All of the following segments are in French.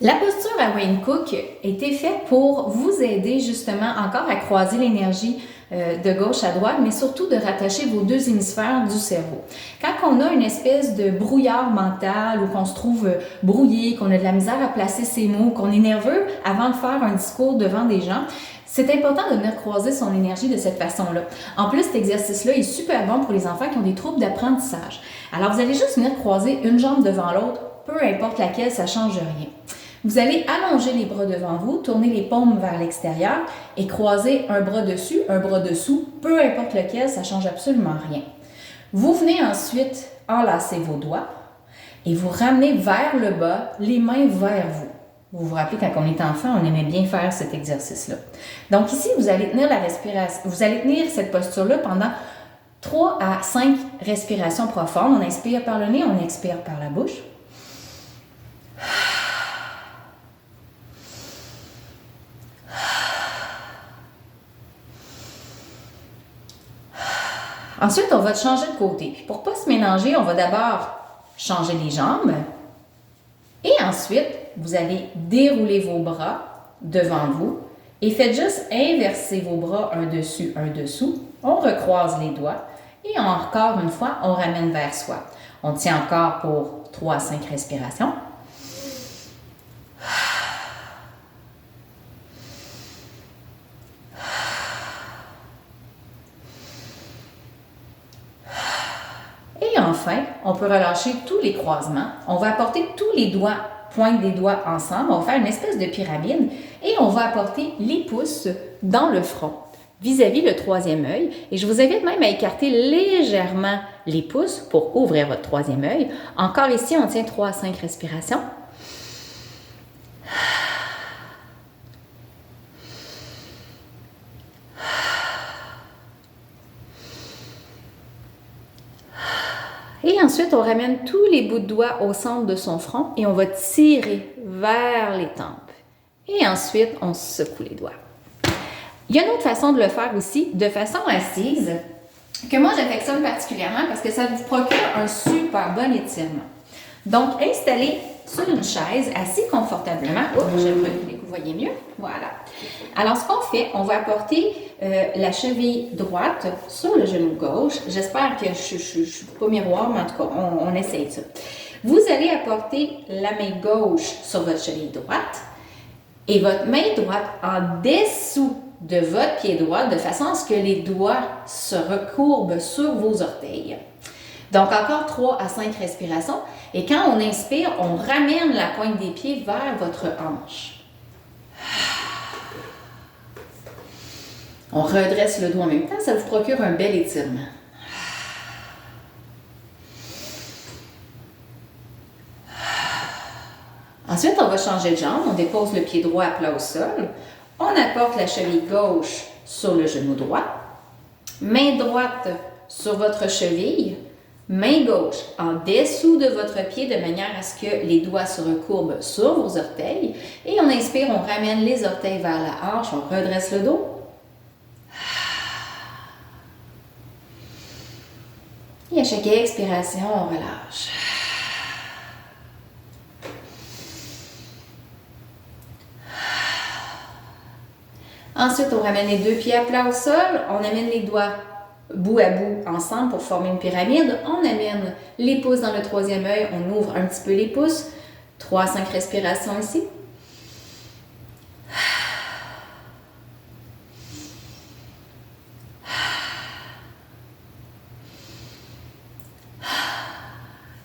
La posture à Wayne Cook était faite pour vous aider justement encore à croiser l'énergie de gauche à droite, mais surtout de rattacher vos deux hémisphères du cerveau. Quand on a une espèce de brouillard mental ou qu'on se trouve brouillé, qu'on a de la misère à placer ses mots, qu'on est nerveux avant de faire un discours devant des gens, c'est important de venir croiser son énergie de cette façon-là. En plus, cet exercice-là est super bon pour les enfants qui ont des troubles d'apprentissage. Alors, vous allez juste venir croiser une jambe devant l'autre, peu importe laquelle, ça ne change rien. Vous allez allonger les bras devant vous, tourner les paumes vers l'extérieur et croiser un bras dessus, un bras dessous, peu importe lequel, ça ne change absolument rien. Vous venez ensuite enlacer vos doigts et vous ramenez vers le bas, les mains vers vous. Vous vous rappelez, quand on était enfant, on aimait bien faire cet exercice-là. Donc ici, vous allez tenir la respiration, vous allez tenir cette posture-là pendant 3 à 5 respirations profondes. On inspire par le nez, on expire par la bouche. Ensuite, on va changer de côté. Puis pour ne pas se mélanger, on va d'abord changer les jambes. Et ensuite, vous allez dérouler vos bras devant vous et faites juste inverser vos bras un dessus, un dessous. On recroise les doigts et encore une fois, on ramène vers soi. On tient encore pour 3 à 5 respirations. Et enfin, on peut relâcher tous les croisements. On va apporter tous les doigts, pointe des doigts ensemble. On va faire une espèce de pyramide et on va apporter les pouces dans le front, vis-à-vis le troisième œil. Et je vous invite même à écarter légèrement les pouces pour ouvrir votre troisième œil. Encore ici, on tient 3 à 5 respirations. Et ensuite, on ramène tous les bouts de doigts au centre de son front et on va tirer vers les tempes. Et ensuite, on secoue les doigts. Il y a une autre façon de le faire aussi, de façon assise, que moi j'affectionne particulièrement parce que ça vous procure un super bon étirement. Donc, installez sur une chaise, assis confortablement. J'aimerais que vous voyez mieux. Voilà. Alors, ce qu'on fait, on va apporter la cheville droite sur le genou gauche. J'espère que je ne suis pas miroir, mais en tout cas, on essaye ça. Vous allez apporter la main gauche sur votre cheville droite et votre main droite en dessous de votre pied droit, de façon à ce que les doigts se recourbent sur vos orteils. Donc, encore 3 à 5 respirations. Et quand on inspire, on ramène la pointe des pieds vers votre hanche. On redresse le dos en même temps, ça vous procure un bel étirement. Ensuite, on va changer de jambe. On dépose le pied droit à plat au sol. On apporte la cheville gauche sur le genou droit. Main droite sur votre cheville. Main gauche en dessous de votre pied de manière à ce que les doigts se recourbent sur vos orteils. Et on inspire, on ramène les orteils vers la hanche, on redresse le dos. Et à chaque expiration, on relâche. Ensuite, on ramène les deux pieds à plat au sol, on amène les doigts bout à bout ensemble pour former une pyramide. On amène les pouces dans le troisième œil, on ouvre un petit peu les pouces. 3 à 5 respirations ici.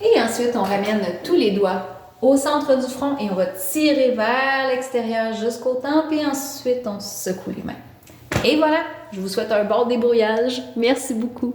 Et ensuite, on ramène tous les doigts au centre du front et on va tirer vers l'extérieur jusqu'au temple et ensuite on secoue les mains. Et voilà, je vous souhaite un bon débrouillage. Merci beaucoup.